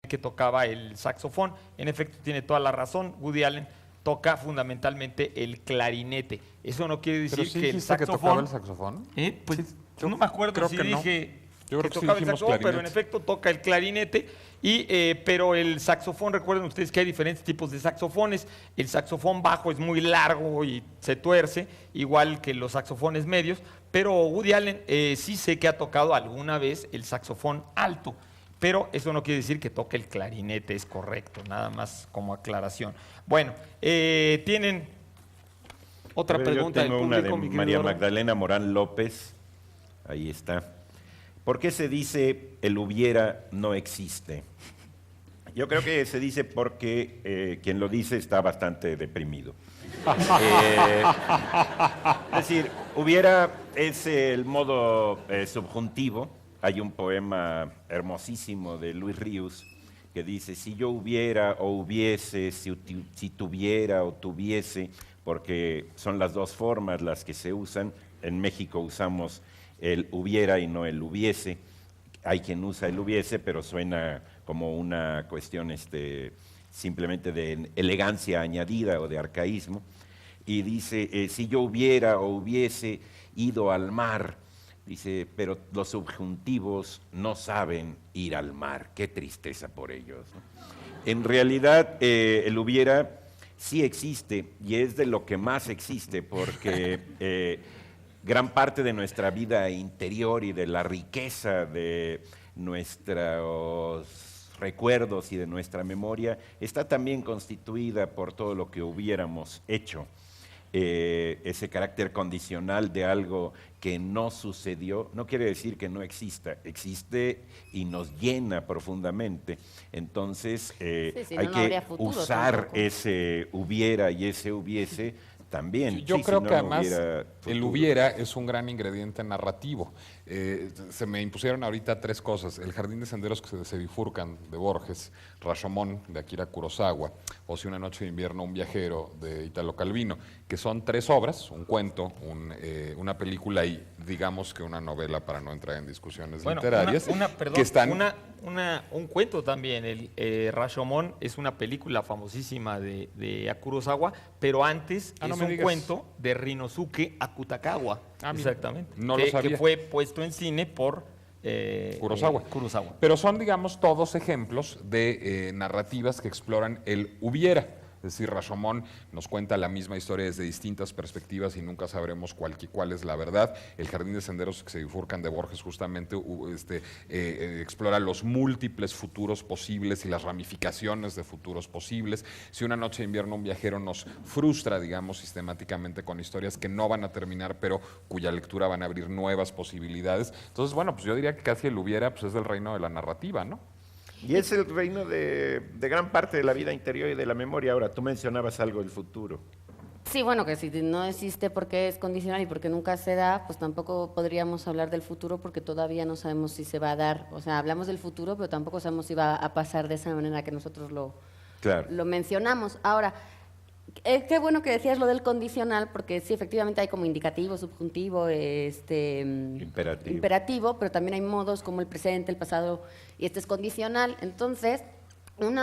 que tocaba el saxofón. En efecto, tiene toda la razón. Woody Allen toca fundamentalmente el clarinete. Eso no quiere decir ¿Pero sí que el dijiste saxofón... que tocaba el saxofón? Pues Sí, yo no me acuerdo creo si que no. dije Yo creo que sí tocaba el dijimos saxofón, pero en clarinete. efecto toca el clarinete. Pero el saxofón, recuerden ustedes que hay diferentes tipos de saxofones. El saxofón bajo es muy largo y se tuerce, igual que los saxofones medios, pero Woody Allen sí sé que ha tocado alguna vez el saxofón alto, pero eso no quiere decir que toque el clarinete, es correcto, nada más como aclaración. Bueno, tienen otra A ver, pregunta yo tengo del una de público, mi querido María Eduardo. Magdalena Morán López. Ahí está. ¿Por qué se dice el hubiera no existe? Yo creo que se dice porque quien lo dice está bastante deprimido. Es decir, hubiera es el modo subjuntivo. Hay un poema hermosísimo de Luis Ríos que dice, si yo hubiera o hubiese, si tuviera o tuviese, porque son las dos formas las que se usan. En México usamos el hubiera y no el hubiese. Hay quien usa el hubiese, pero suena como una cuestión simplemente de elegancia añadida o de arcaísmo. Y dice, si yo hubiera o hubiese ido al mar, dice, pero los subjuntivos no saben ir al mar. Qué tristeza por ellos, ¿no? En realidad, el hubiera sí existe y es de lo que más existe porque gran parte de nuestra vida interior y de la riqueza de nuestros recuerdos y de nuestra memoria está también constituida por todo lo que hubiéramos hecho. Ese carácter condicional de algo que no sucedió no quiere decir que no exista, existe y nos llena profundamente. Entonces Sí, hay no, no que habría futuro usar tampoco. ese hubiera y ese hubiese también. Yo Sí, creo si no, que no además hubiera el futuro. hubiera es un gran ingrediente narrativo. Se me impusieron ahorita tres cosas. El Jardín de Senderos que se bifurcan de Borges, Rashomon de Akira Kurosawa, o Si una noche de invierno, un viajero de Italo Calvino, que son tres obras, un cuento, una película y digamos que una novela para no entrar en discusiones literarias. Perdón, que están, un cuento también. El Rashomon es una película famosísima de Kurosawa, pero antes no es me un digas. cuento de Rinosuke Akutagawa. Ah, mira, exactamente. no lo sabía. Que fue puesto en cine por Kurosawa. Kurosawa. Pero son, digamos, todos ejemplos de narrativas que exploran el hubiera. Es decir, Rashomon nos cuenta la misma historia desde distintas perspectivas y nunca sabremos cuál es la verdad. El Jardín de Senderos que se bifurcan de Borges justamente explora los múltiples futuros posibles y las ramificaciones de futuros posibles. Si una noche de invierno un viajero nos frustra, digamos, sistemáticamente con historias que no van a terminar, pero cuya lectura van a abrir nuevas posibilidades. Entonces, bueno, pues yo diría que casi el hubiera pues es del reino de la narrativa, ¿no? Y es el reino de gran parte de la vida interior y de la memoria. Ahora, tú mencionabas algo del futuro. Sí, bueno, que si no existe porque es condicional y porque nunca se da, pues tampoco podríamos hablar del futuro porque todavía no sabemos si se va a dar. O sea, hablamos del futuro, pero tampoco sabemos si va a pasar de esa manera que nosotros Claro. lo mencionamos. Ahora, qué bueno que decías lo del condicional, porque sí, efectivamente hay como indicativo, subjuntivo, imperativo, pero también hay modos como el presente, el pasado, y este es condicional. Entonces, un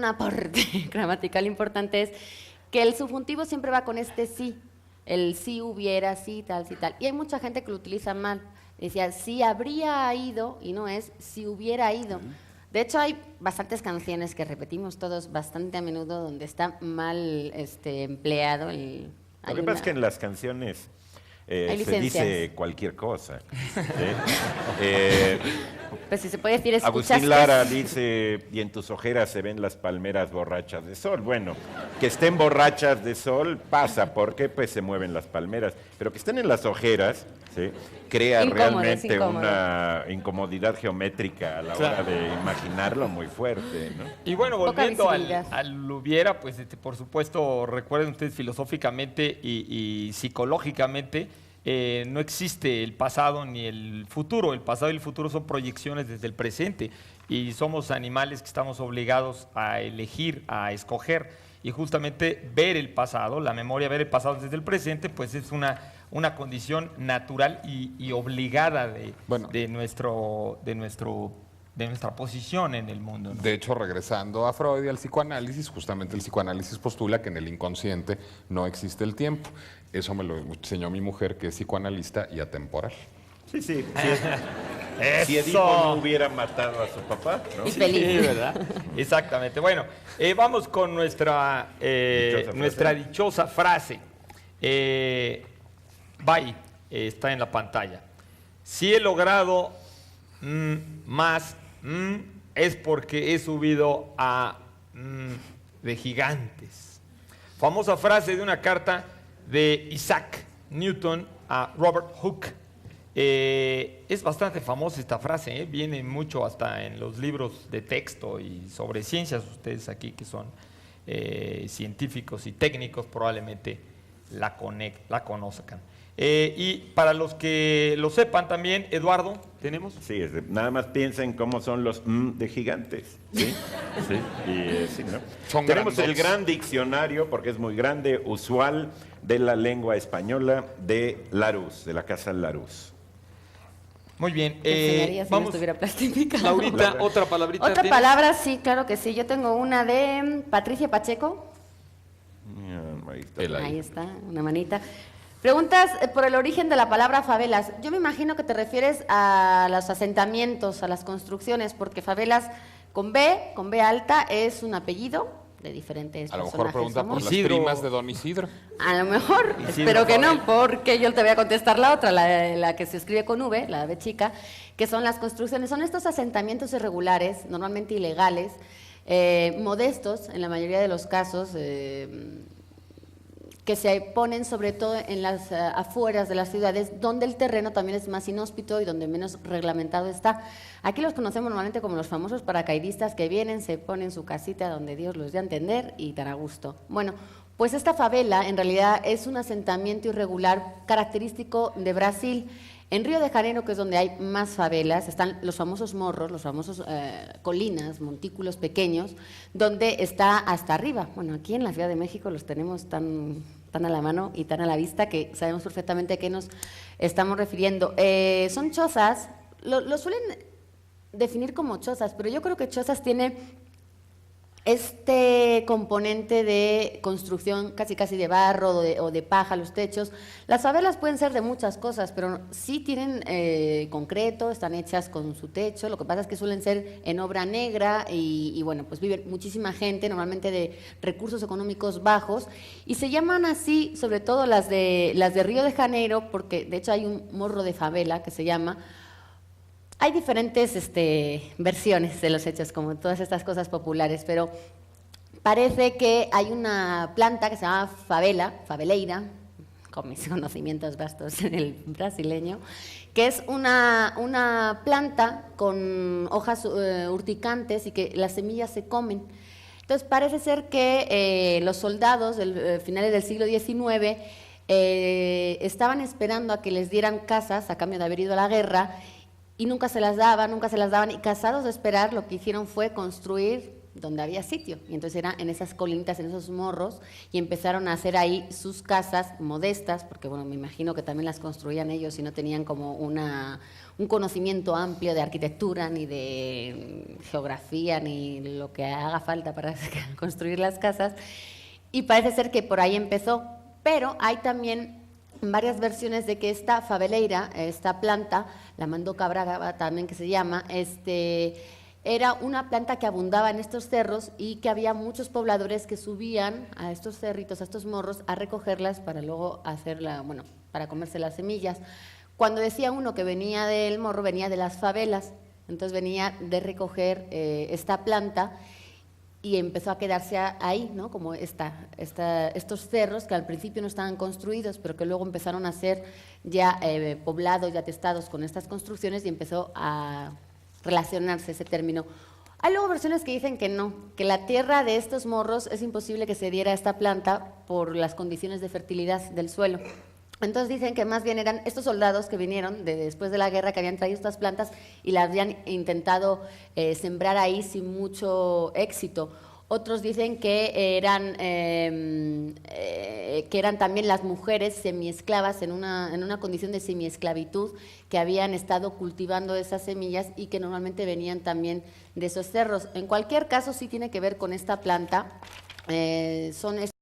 aporte gramatical importante es que el subjuntivo siempre va con este sí, el sí hubiera, sí tal, sí tal. Y hay mucha gente que lo utiliza mal. Decía, sí habría ido, y no es si hubiera ido. De hecho, hay bastantes canciones que repetimos todos bastante a menudo donde está mal empleado el... Lo que pasa es que en las canciones se licencias. dice cualquier cosa. Pues si se puede decir, escuchas... Agustín Lara dice, y en tus ojeras se ven las palmeras borrachas de sol. Bueno, que estén borrachas de sol pasa, porque pues se mueven las palmeras. Pero que estén en las ojeras, ¿sí? Crea Incómodo, es realmente incómodo. una incomodidad geométrica a la hora Claro. de imaginarlo muy fuerte, ¿no? Y bueno, Poca volviendo visibilidad. al hubiera, pues por supuesto, recuerden ustedes filosóficamente y psicológicamente, no existe el pasado ni el futuro. El pasado y el futuro son proyecciones desde el presente y somos animales que estamos obligados a elegir, a escoger. Y justamente ver el pasado, la memoria, ver el pasado desde el presente, pues es una condición natural y obligada Bueno. de nuestro de nuestra posición en el mundo, ¿no? De hecho, regresando a Freud y al psicoanálisis, justamente el psicoanálisis postula que en el inconsciente no existe el tiempo. Eso me lo enseñó mi mujer, que es psicoanalista y atemporal. Sí, sí. ¡Eso! Si Edipo no hubiera matado a su papá, ¿no? Y Sí, feliz. ¿verdad? Exactamente. Bueno, vamos con nuestra dichosa frase. Bye, está en la pantalla. Si he logrado más, es porque he subido a de gigantes. Famosa frase de una carta de Isaac Newton a Robert Hooke. Es bastante famosa esta frase, viene mucho hasta en los libros de texto y sobre ciencias. Ustedes aquí que son científicos y técnicos probablemente la conozcan. Y para los que lo sepan también, Eduardo, ¿tenemos? Sí, nada más piensen cómo son los de gigantes. Sí, sí. Y, sí, ¿no? Son Tenemos grandotes. el gran diccionario, porque es muy grande, usual de la lengua española de Larousse, de la casa Larousse. Muy bien. Te enseñaría si no Vamos, estuviera plastificado. Laurita, otra palabrita. Otra ¿tienes? palabra, sí, claro que sí. Yo tengo una de Patricia Pacheco. Ahí está. Ahí está, una manita. Preguntas por el origen de la palabra favelas. Yo me imagino que te refieres a los asentamientos, a las construcciones, porque favelas con B alta, es un apellido de diferentes A lo mejor personajes pregunta por famosos. las Isidro. primas de Don Isidro. A lo mejor, Isidro espero que no, Fabel. porque yo te voy a contestar la otra, la que se escribe con V, la B chica, que son las construcciones. Son estos asentamientos irregulares, normalmente ilegales, modestos en la mayoría de los casos, que se ponen sobre todo en las afueras de las ciudades, donde el terreno también es más inhóspito y donde menos reglamentado está. Aquí los conocemos normalmente como los famosos paracaidistas que vienen, se ponen su casita donde Dios los dé a entender y tan a gusto. Bueno, pues esta favela en realidad es un asentamiento irregular característico de Brasil. En Río de Janeiro, que es donde hay más favelas, están los famosos morros, los famosos colinas, montículos pequeños, donde está hasta arriba. Bueno, aquí en la Ciudad de México los tenemos tan a la mano y tan a la vista que sabemos perfectamente a qué nos estamos refiriendo. Son chozas, lo suelen definir como chozas, pero yo creo que chozas tiene este componente de construcción casi de barro o de paja, los techos. Las favelas pueden ser de muchas cosas, pero sí tienen concreto, están hechas con su techo. Lo que pasa es que suelen ser en obra negra y bueno, pues vive muchísima gente, normalmente de recursos económicos bajos, y se llaman así, sobre todo las de Río de Janeiro, porque de hecho hay un morro de favela que se llama. Hay diferentes versiones de los hechos, como todas estas cosas populares, pero parece que hay una planta que se llama faveleira, con mis conocimientos vastos en el brasileño, que es una planta con hojas urticantes y que las semillas se comen. Entonces parece ser que los soldados del finales del siglo XIX estaban esperando a que les dieran casas a cambio de haber ido a la guerra, y nunca se las daban, y cansados de esperar, lo que hicieron fue construir donde había sitio, y entonces era en esas colinitas, en esos morros, y empezaron a hacer ahí sus casas modestas, porque bueno, me imagino que también las construían ellos y no tenían como un conocimiento amplio de arquitectura, ni de geografía, ni lo que haga falta para construir las casas, y parece ser que por ahí empezó, pero hay también varias versiones de que esta faveleira, esta planta, la mandoca brava también que se llama, era una planta que abundaba en estos cerros y que había muchos pobladores que subían a estos cerritos, a estos morros, a recogerlas para luego para comerse las semillas. Cuando decía uno que venía del morro, venía de las favelas, entonces venía de recoger esta planta, y empezó a quedarse ahí, ¿no? Como estos cerros que al principio no estaban construidos, pero que luego empezaron a ser ya poblados y atestados con estas construcciones, y empezó a relacionarse ese término. Hay luego versiones que dicen que no, que la tierra de estos morros es imposible que se diera a esta planta por las condiciones de fertilidad del suelo. Entonces dicen que más bien eran estos soldados que vinieron después de la guerra, que habían traído estas plantas y las habían intentado sembrar ahí sin mucho éxito. Otros dicen que eran también las mujeres semiesclavas en una condición de semiesclavitud que habían estado cultivando esas semillas y que normalmente venían también de esos cerros. En cualquier caso, sí tiene que ver con esta planta. Son